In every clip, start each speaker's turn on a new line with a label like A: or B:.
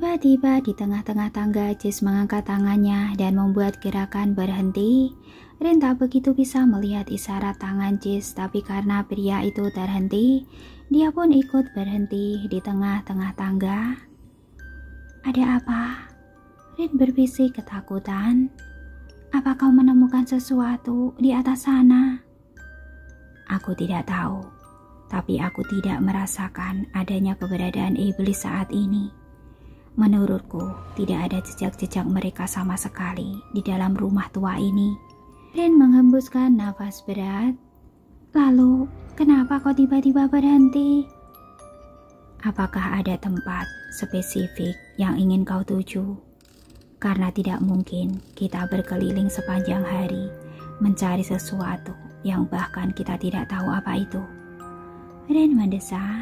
A: Tiba-tiba di tengah-tengah tangga, Jess mengangkat tangannya dan membuat gerakan berhenti. Rin tak begitu bisa melihat isyarat tangan Jess, tapi karena pria itu terhenti, dia pun ikut berhenti di tengah-tengah tangga. Ada apa? Rin berbisik ketakutan. Apa kau menemukan sesuatu di atas sana? Aku tidak tahu, tapi aku tidak merasakan adanya keberadaan iblis saat ini. Menurutku, tidak ada jejak-jejak mereka sama sekali di dalam rumah tua ini. Rin menghembuskan nafas berat. Lalu, kenapa kau tiba-tiba berhenti? Apakah ada tempat spesifik yang ingin kau tuju? Karena tidak mungkin kita berkeliling sepanjang hari mencari sesuatu yang bahkan kita tidak tahu apa itu. Rin mendesah.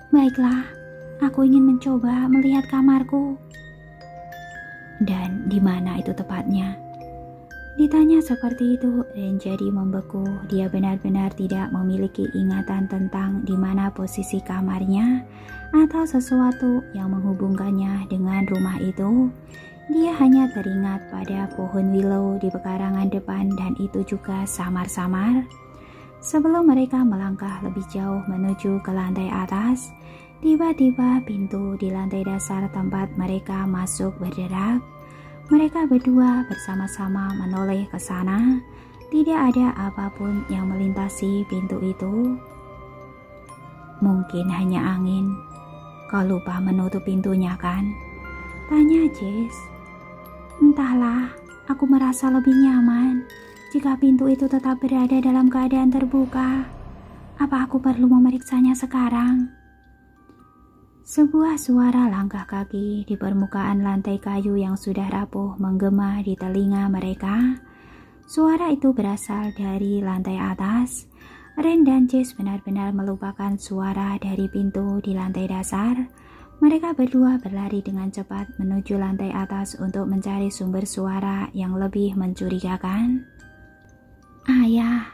A: Baiklah, aku ingin mencoba melihat kamarku. Dan di mana itu tepatnya? Ditanya seperti itu, Rin jadi membeku. Dia benar-benar tidak memiliki ingatan tentang di mana posisi kamarnya atau sesuatu yang menghubungkannya dengan rumah itu. Dia hanya teringat pada pohon willow di pekarangan depan dan itu juga samar-samar. Sebelum mereka melangkah lebih jauh menuju ke lantai atas, tiba-tiba pintu di lantai dasar tempat mereka masuk berderak. Mereka berdua bersama-sama menoleh ke sana. Tidak ada apapun yang melintasi pintu itu. Mungkin hanya angin. Kau lupa menutup pintunya kan? Tanya Jess. Entahlah, aku merasa lebih nyaman jika pintu itu tetap berada dalam keadaan terbuka. Apa aku perlu memeriksanya sekarang? Sebuah suara langkah kaki di permukaan lantai kayu yang sudah rapuh menggema di telinga mereka. Suara itu berasal dari lantai atas. Ren dan Jess benar-benar melupakan suara dari pintu di lantai dasar. Mereka berdua berlari dengan cepat menuju lantai atas untuk mencari sumber suara yang lebih mencurigakan. Ayah.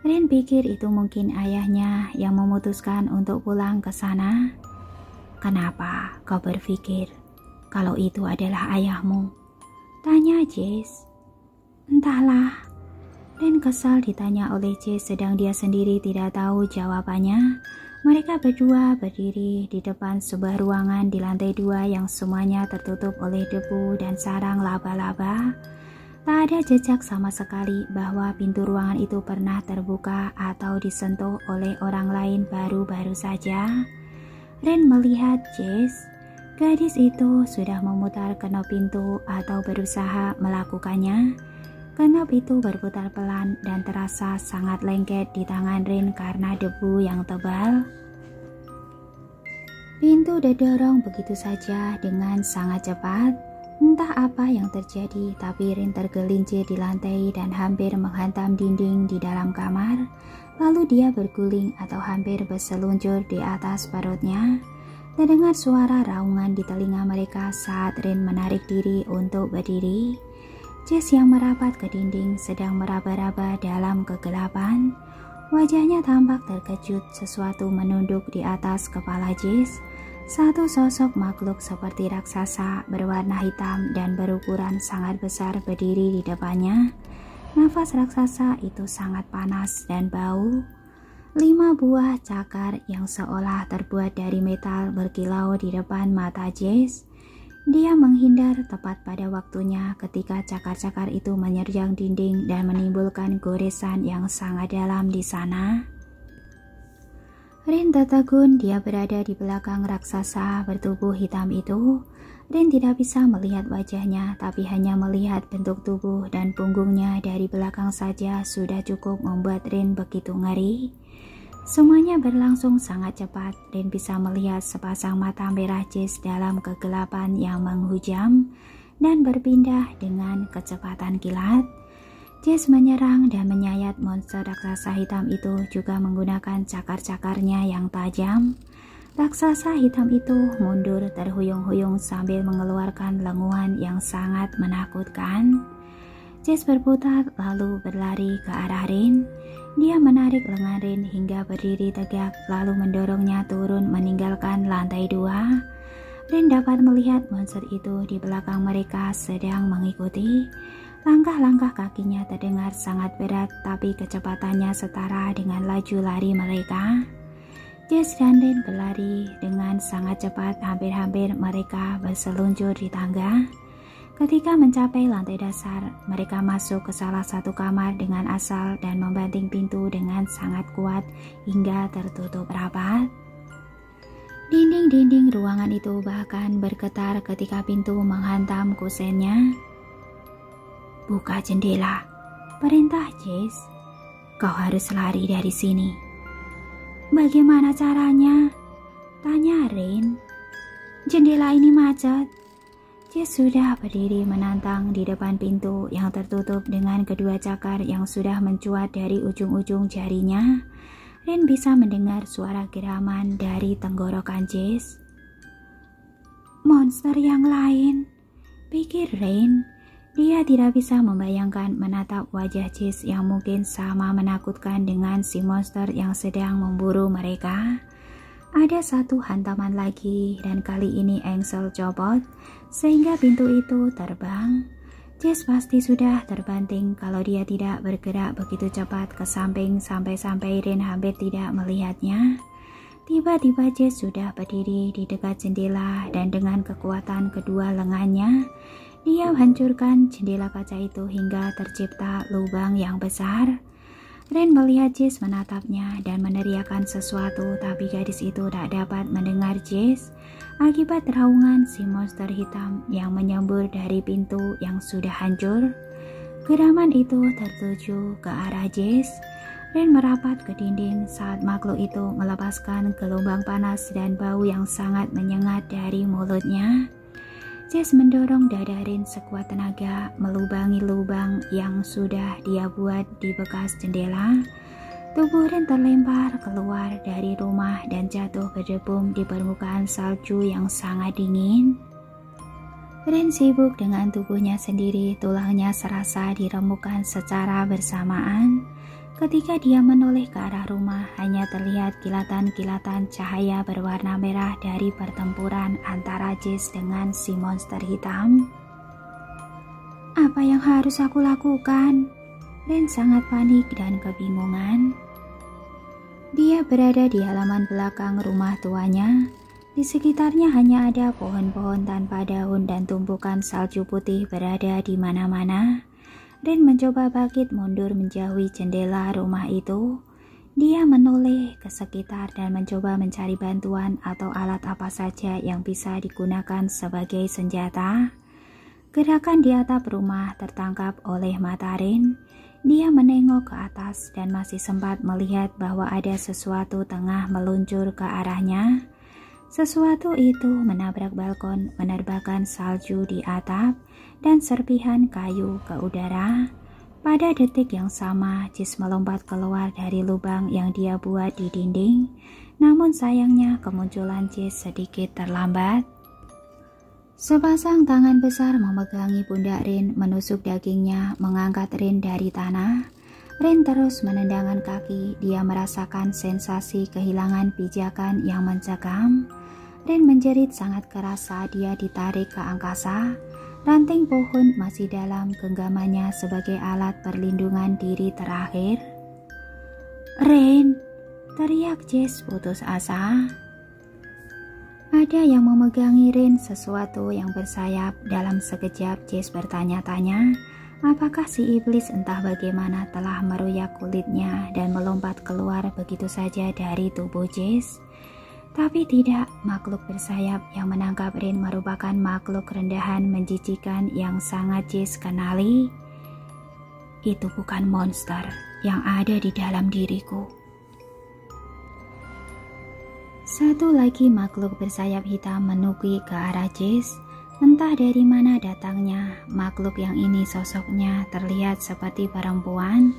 A: Ren pikir itu mungkin ayahnya yang memutuskan untuk pulang ke sana. Kenapa kau berpikir kalau itu adalah ayahmu? Tanya Jess. Entahlah. Ren kesal ditanya oleh Jess sedang dia sendiri tidak tahu jawabannya. Mereka berdua berdiri di depan sebuah ruangan di lantai 2 yang semuanya tertutup oleh debu dan sarang laba-laba. Tak ada jejak sama sekali bahwa pintu ruangan itu pernah terbuka atau disentuh oleh orang lain baru-baru saja. Ren melihat Jess. Gadis itu sudah memutar kenop pintu atau berusaha melakukannya. Kenop itu berputar pelan dan terasa sangat lengket di tangan Ren karena debu yang tebal. Pintu didorong begitu saja dengan sangat cepat. Entah apa yang terjadi, tapi Ren tergelincir di lantai dan hampir menghantam dinding di dalam kamar. Lalu dia berguling atau hampir berseluncur di atas perutnya. Terdengar suara raungan di telinga mereka saat Ren menarik diri untuk berdiri. Jess yang merapat ke dinding sedang meraba-raba dalam kegelapan. Wajahnya tampak terkejut, sesuatu menunduk di atas kepala Jess. Satu sosok makhluk seperti raksasa berwarna hitam dan berukuran sangat besar berdiri di depannya. Nafas raksasa itu sangat panas dan bau. 5 buah cakar yang seolah terbuat dari metal berkilau di depan mata Jess. Dia menghindar tepat pada waktunya ketika cakar-cakar itu menyerjang dinding dan menimbulkan goresan yang sangat dalam di sana. Ren tertegun, dia berada di belakang raksasa bertubuh hitam itu. Ren tidak bisa melihat wajahnya, tapi hanya melihat bentuk tubuh dan punggungnya dari belakang saja sudah cukup membuat Ren begitu ngeri. Semuanya berlangsung sangat cepat. Ren bisa melihat sepasang mata merah Jess dalam kegelapan yang menghujam dan berpindah dengan kecepatan kilat. Jess menyerang dan menyayat monster raksasa hitam itu juga menggunakan cakar-cakarnya yang tajam. Raksasa hitam itu mundur terhuyung-huyung sambil mengeluarkan lenguan yang sangat menakutkan. Jess berputar lalu berlari ke arah Rin. Dia menarik lengan Rin hingga berdiri tegak lalu mendorongnya turun meninggalkan lantai 2. Rin dapat melihat monster itu di belakang mereka sedang mengikuti. Langkah-langkah kakinya terdengar sangat berat, tapi kecepatannya setara dengan laju lari mereka. Jess dan Rin berlari dengan sangat cepat, hampir-hampir mereka berseluncur di tangga. Ketika mencapai lantai dasar, mereka masuk ke salah satu kamar dengan asal dan membanting pintu dengan sangat kuat hingga tertutup rapat. Dinding-dinding ruangan itu bahkan bergetar ketika pintu menghantam kusennya. "Buka jendela," perintah Jess. "Kau harus lari dari sini." "Bagaimana caranya?" tanya Rin. "Jendela ini macet." Jess sudah berdiri menantang di depan pintu yang tertutup dengan kedua cakar yang sudah mencuat dari ujung-ujung jarinya. Rin bisa mendengar suara geraman dari tenggorokan Jess. "Monster yang lain," pikir Rin. Dia tidak bisa membayangkan menatap wajah Jess yang mungkin sama menakutkan dengan si monster yang sedang memburu mereka. Ada satu hantaman lagi dan kali ini engsel copot sehingga pintu itu terbang. Jess pasti sudah terbanting kalau dia tidak bergerak begitu cepat ke samping sampai Rin hampir tidak melihatnya. Tiba-tiba Jess sudah berdiri di dekat jendela dan dengan kekuatan kedua lengannya, dia hancurkan jendela kaca itu hingga tercipta lubang yang besar. Rin melihat Jess menatapnya dan meneriakkan sesuatu, tapi gadis itu tak dapat mendengar Jess akibat raungan si monster hitam yang menyembur dari pintu yang sudah hancur. Geraman itu tertuju ke arah Jess. Rin merapat ke dinding saat makhluk itu melepaskan gelombang panas dan bau yang sangat menyengat dari mulutnya. Jess mendorong dada Rin sekuat tenaga melubangi lubang yang sudah dia buat di bekas jendela. Tubuh Rin terlempar keluar dari rumah dan jatuh berdebum di permukaan salju yang sangat dingin. Rin sibuk dengan tubuhnya sendiri, tulangnya serasa diremukkan secara bersamaan. Ketika dia menoleh ke arah rumah, hanya terlihat kilatan-kilatan cahaya berwarna merah dari pertempuran antara Jess dengan si monster hitam. "Apa yang harus aku lakukan?" Rin sangat panik dan kebingungan. Dia berada di halaman belakang rumah tuanya. Di sekitarnya hanya ada pohon-pohon tanpa daun dan tumpukan salju putih berada di mana-mana. Rin mencoba bangkit mundur menjauhi jendela rumah itu. Dia menoleh ke sekitar dan mencoba mencari bantuan atau alat apa saja yang bisa digunakan sebagai senjata. Gerakan di atap rumah tertangkap oleh mata Rin. Dia menengok ke atas dan masih sempat melihat bahwa ada sesuatu tengah meluncur ke arahnya. Sesuatu itu menabrak balkon, menerbangkan salju di atap dan serpihan kayu ke udara. Pada detik yang sama, Jess melompat keluar dari lubang yang dia buat di dinding. Namun sayangnya kemunculan Jess sedikit terlambat. Sepasang tangan besar memegangi pundak Rin, menusuk dagingnya, mengangkat Rin dari tanah. Rin terus menendangkan kaki, dia merasakan sensasi kehilangan pijakan yang mencekam. Rin menjerit sangat keras saat dia ditarik ke angkasa. Ranting pohon masih dalam genggamannya sebagai alat perlindungan diri terakhir. "Rin!" teriak Jess putus asa. Ada yang memegangi Rin, sesuatu yang bersayap. Dalam sekejap Jess bertanya-tanya, apakah si iblis entah bagaimana telah meroyak kulitnya dan melompat keluar begitu saja dari tubuh Jess. Tapi tidak, makhluk bersayap yang menangkap Rin merupakan makhluk rendahan menjijikan yang sangat Jess kenali. Itu bukan monster yang ada di dalam diriku. Satu lagi makhluk bersayap hitam menukik ke arah Jess. Entah dari mana datangnya, makhluk yang ini sosoknya terlihat seperti perempuan.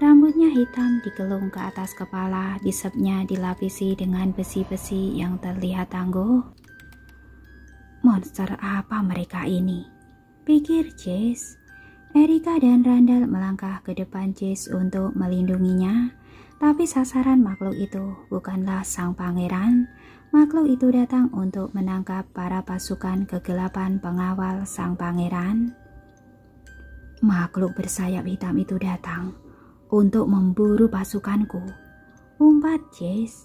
A: Rambutnya hitam digelung ke atas kepala, bisepnya dilapisi dengan besi-besi yang terlihat tangguh. Monster apa mereka ini? Pikir Jess. Erika dan Randall melangkah ke depan Jess untuk melindunginya. Tapi sasaran makhluk itu bukanlah sang pangeran. Makhluk itu datang untuk menangkap para pasukan kegelapan pengawal sang pangeran. Makhluk bersayap hitam itu datang untuk memburu pasukanku, umpat Jess.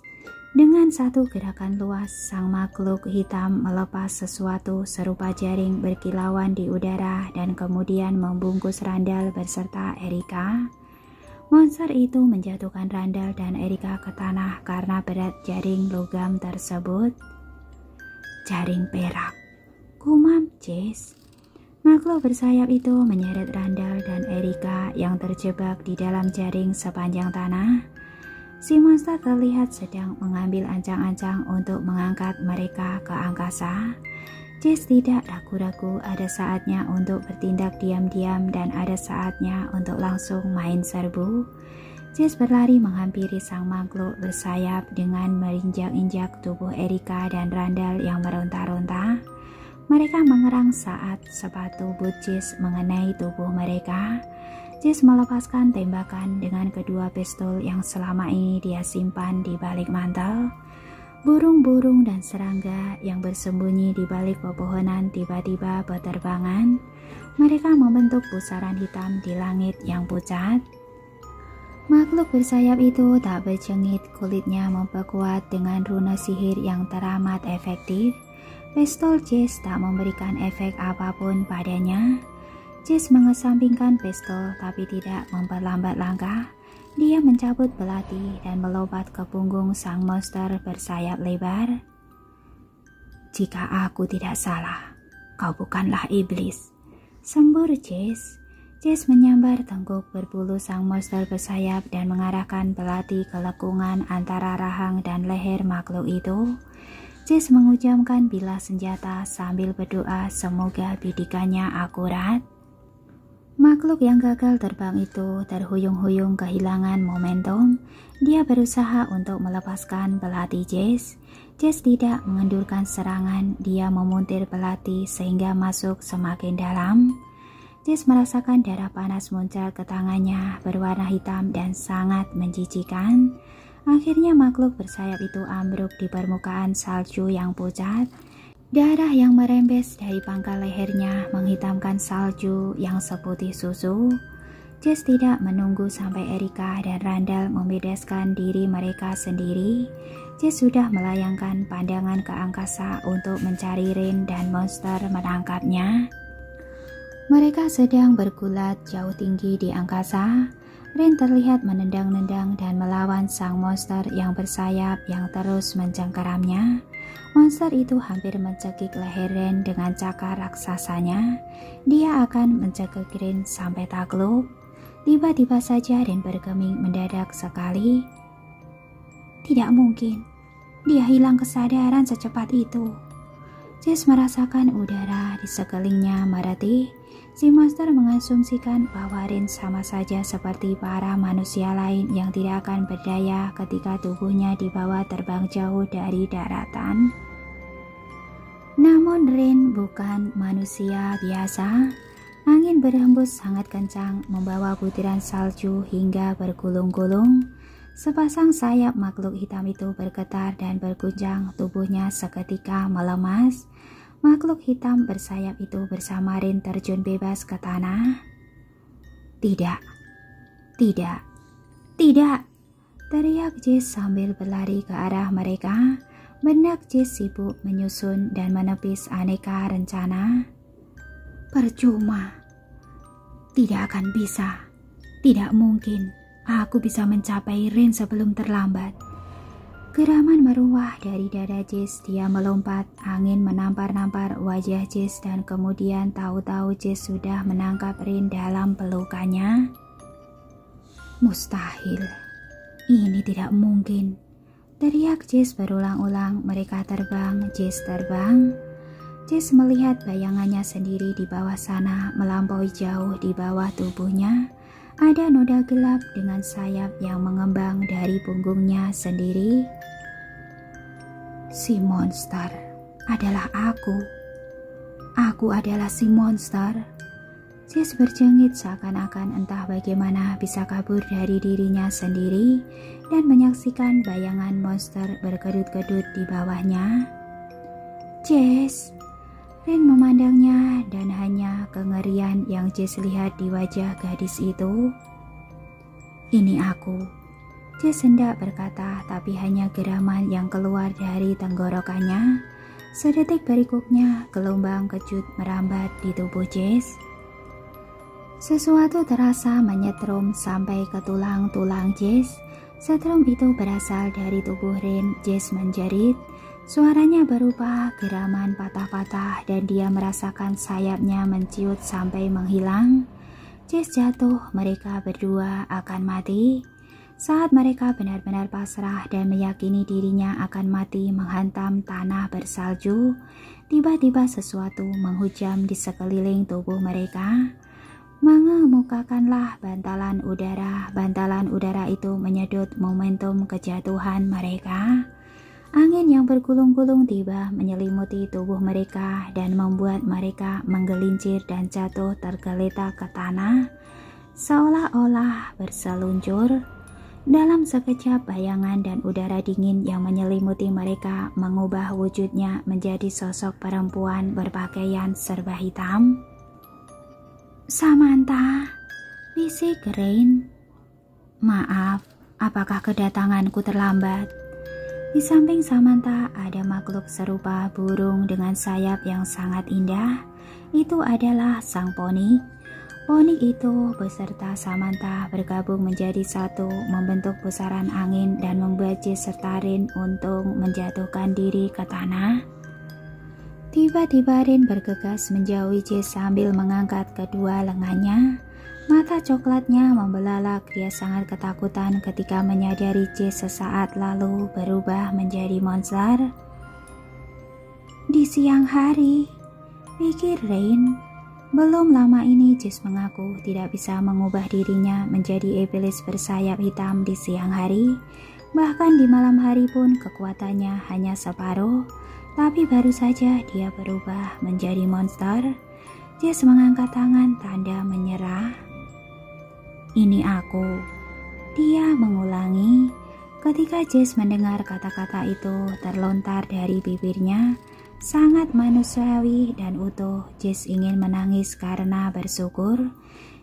A: Dengan satu gerakan luas, sang makhluk hitam melepas sesuatu serupa jaring berkilauan di udara dan kemudian membungkus Randall beserta Erika. Monster itu menjatuhkan Randall dan Erika ke tanah karena berat jaring logam tersebut. Jaring perak, gumam Jess. Makhluk bersayap itu menyeret Randall dan Erika yang terjebak di dalam jaring sepanjang tanah. Si monster terlihat sedang mengambil ancang-ancang untuk mengangkat mereka ke angkasa. Jess tidak ragu-ragu, ada saatnya untuk bertindak diam-diam dan ada saatnya untuk langsung main serbu. Jess berlari menghampiri sang makhluk bersayap dengan merinjak-injak tubuh Erika dan Randall yang meronta-ronta. Mereka mengerang saat sepatu boot Jess mengenai tubuh mereka. Jess melepaskan tembakan dengan kedua pistol yang selama ini dia simpan di balik mantel. Burung-burung dan serangga yang bersembunyi di balik pepohonan tiba-tiba berterbangan. Mereka membentuk pusaran hitam di langit yang pucat. Makhluk bersayap itu tak berjengit, kulitnya memperkuat dengan runa sihir yang teramat efektif. Pistol Jess tak memberikan efek apapun padanya. Jess mengesampingkan pistol tapi tidak memperlambat langkah. Dia mencabut belati dan melompat ke punggung sang monster bersayap lebar. Jika aku tidak salah, kau bukanlah iblis, sembur Jess. Jess menyambar tengkuk berbulu sang monster bersayap dan mengarahkan belati ke lekungan antara rahang dan leher makhluk itu. Jess menghujamkan bilah senjata sambil berdoa semoga bidikannya akurat. Makhluk yang gagal terbang itu terhuyung-huyung kehilangan momentum. Dia berusaha untuk melepaskan belati Jess. Jess tidak mengendurkan serangan, dia memuntir belati sehingga masuk semakin dalam. Jess merasakan darah panas muncul ke tangannya, berwarna hitam dan sangat menjijikan. Akhirnya makhluk bersayap itu ambruk di permukaan salju yang pucat. Darah yang merembes dari pangkal lehernya menghitamkan salju yang seputih susu. Jess tidak menunggu sampai Erika dan Randall membebaskan diri mereka sendiri. Jess sudah melayangkan pandangan ke angkasa untuk mencari Rin dan monster menangkapnya. Mereka sedang bergulat jauh tinggi di angkasa. Rin terlihat menendang-nendang dan melawan sang monster yang bersayap yang terus mencengkeramnya. Monster itu hampir mencekik leher Rin dengan cakar raksasanya. Dia akan mencekik Rin sampai takluk. Tiba-tiba saja Rin bergeming mendadak sekali. Tidak mungkin, dia hilang kesadaran secepat itu. Jess merasakan udara di sekelilingnya meretih. Si monster mengasumsikan bahwa Rin sama saja seperti para manusia lain yang tidak akan berdaya ketika tubuhnya dibawa terbang jauh dari daratan. Namun Rin bukan manusia biasa. Angin berhembus sangat kencang membawa butiran salju hingga bergulung-gulung. Sepasang sayap makhluk hitam itu bergetar dan berguncang, tubuhnya seketika melemas. Makhluk hitam bersayap itu bersama Rin terjun bebas ke tanah. Tidak, tidak, tidak, teriak Jess sambil berlari ke arah mereka. Benak Jess sibuk menyusun dan menepis aneka rencana. Percuma, tidak akan bisa, tidak mungkin aku bisa mencapai Rin sebelum terlambat. Geraman meruah dari dada Jess, dia melompat, angin menampar-nampar wajah Jess dan kemudian tahu-tahu Jess sudah menangkap Rin dalam pelukannya. Mustahil, ini tidak mungkin, teriak Jess berulang-ulang. Mereka terbang, Jess terbang. Jess melihat bayangannya sendiri di bawah sana, melampaui jauh di bawah tubuhnya. Ada noda gelap dengan sayap yang mengembang dari punggungnya sendiri. Si monster adalah aku. Aku adalah si monster. Jess berjengit seakan-akan entah bagaimana bisa kabur dari dirinya sendiri dan menyaksikan bayangan monster berkedut-kedut di bawahnya. Jess, Rin memandangnya dan hanya kengerian yang Jess lihat di wajah gadis itu. Ini aku, Jess hendak berkata, tapi hanya geraman yang keluar dari tenggorokannya. Sedetik berikutnya gelombang kejut merambat di tubuh Jess. Sesuatu terasa menyetrum sampai ke tulang-tulang Jess. Setrum itu berasal dari tubuh Rin. Jess menjerit. Suaranya berupa geraman patah-patah dan dia merasakan sayapnya menciut sampai menghilang. Jess jatuh, mereka berdua akan mati. Saat mereka benar-benar pasrah dan meyakini dirinya akan mati menghantam tanah bersalju, tiba-tiba sesuatu menghujam di sekeliling tubuh mereka. Mengemukakanlah bantalan udara. Bantalan udara itu menyedot momentum kejatuhan mereka. Angin yang bergulung-gulung tiba menyelimuti tubuh mereka dan membuat mereka menggelincir dan jatuh tergeletak ke tanah, seolah-olah berseluncur. Dalam sekejap bayangan dan udara dingin yang menyelimuti mereka mengubah wujudnya menjadi sosok perempuan berpakaian serba hitam. Samantha, bisik Rain. Maaf, apakah kedatanganku terlambat? Di samping Samantha ada makhluk serupa burung dengan sayap yang sangat indah. Itu adalah sang poni. Poni itu beserta Samantha bergabung menjadi satu, membentuk pusaran angin dan membuat Jess serta Rin untuk menjatuhkan diri ke tanah. Tiba-tiba Rin bergegas menjauhi Jess sambil mengangkat kedua lengannya. Mata coklatnya membelalak. Dia sangat ketakutan ketika menyadari Jess sesaat lalu berubah menjadi monster. Di siang hari, pikir Rain. Belum lama ini Jess mengaku tidak bisa mengubah dirinya menjadi iblis bersayap hitam di siang hari. Bahkan di malam hari pun kekuatannya hanya separuh. Tapi baru saja dia berubah menjadi monster. Jess mengangkat tangan tanda menyerah. Ini aku, dia mengulangi. Ketika Jess mendengar kata-kata itu terlontar dari bibirnya, sangat manusiawi dan utuh. Jess ingin menangis karena bersyukur.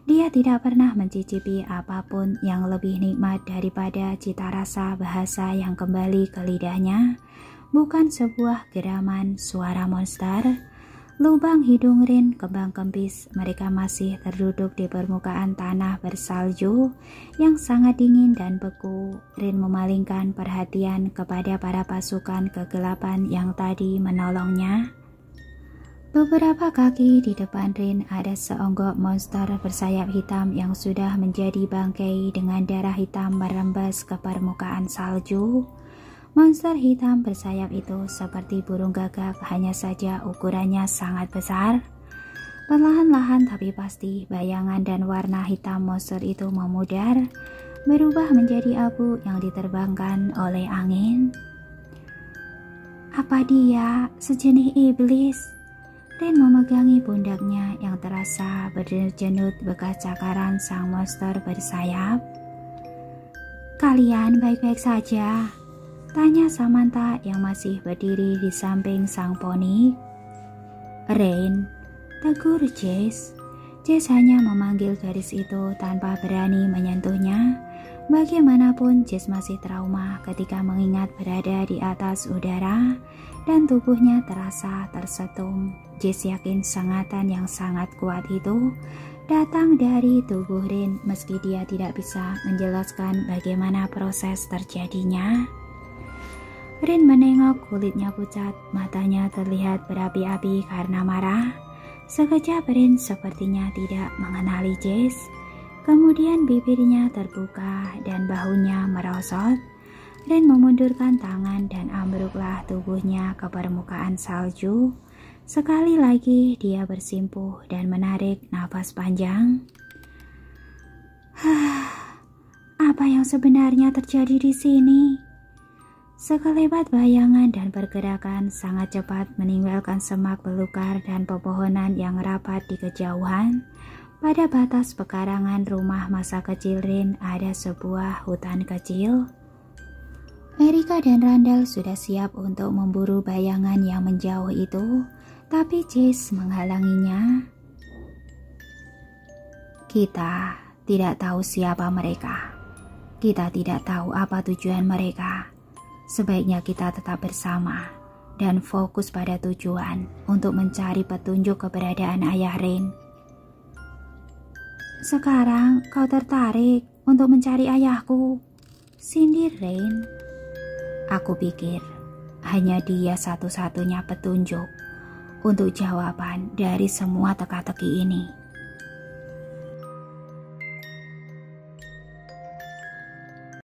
A: Dia tidak pernah mencicipi apapun yang lebih nikmat daripada cita rasa bahasa yang kembali ke lidahnya. Bukan sebuah geraman suara monster. Lubang hidung Rin kembang-kempis. Mereka masih terduduk di permukaan tanah bersalju yang sangat dingin dan beku. Rin memalingkan perhatian kepada para pasukan kegelapan yang tadi menolongnya. Beberapa kaki di depan Rin ada seonggok monster bersayap hitam yang sudah menjadi bangkai dengan darah hitam merembes ke permukaan salju. Monster hitam bersayap itu seperti burung gagak, hanya saja ukurannya sangat besar. Perlahan-lahan tapi pasti bayangan dan warna hitam monster itu memudar, berubah menjadi abu yang diterbangkan oleh angin. Apa dia sejenis iblis? Rin memegangi pundaknya yang terasa berjenut bekas cakaran sang monster bersayap. Kalian baik-baik saja? Tanya Samantha yang masih berdiri di samping sang poni. Rain, tegur Jess. Jess hanya memanggil gadis itu tanpa berani menyentuhnya. Bagaimanapun Jess masih trauma ketika mengingat berada di atas udara dan tubuhnya terasa tersetum. Jess yakin sengatan yang sangat kuat itu datang dari tubuh Rin meski dia tidak bisa menjelaskan bagaimana proses terjadinya. Rin menengok, kulitnya pucat, matanya terlihat berapi-api karena marah. Sekejap Rin sepertinya tidak mengenali Jess. Kemudian bibirnya terbuka dan bahunya merosot. Rin memundurkan tangan dan ambruklah tubuhnya ke permukaan salju. Sekali lagi dia bersimpuh dan menarik napas panjang. Apa yang sebenarnya terjadi di sini? Sekelebat bayangan dan pergerakan sangat cepat meninggalkan semak belukar dan pepohonan yang rapat di kejauhan. Pada batas pekarangan rumah masa kecil Rin ada sebuah hutan kecil. Erika dan Randall sudah siap untuk memburu bayangan yang menjauh itu, tapi Jess menghalanginya. Kita tidak tahu siapa mereka. Kita tidak tahu apa tujuan mereka. Sebaiknya kita tetap bersama dan fokus pada tujuan untuk mencari petunjuk keberadaan ayah Rin. Sekarang kau tertarik untuk mencari ayahku, sindir Rin. Aku pikir hanya dia satu-satunya petunjuk untuk jawaban dari semua teka-teki ini.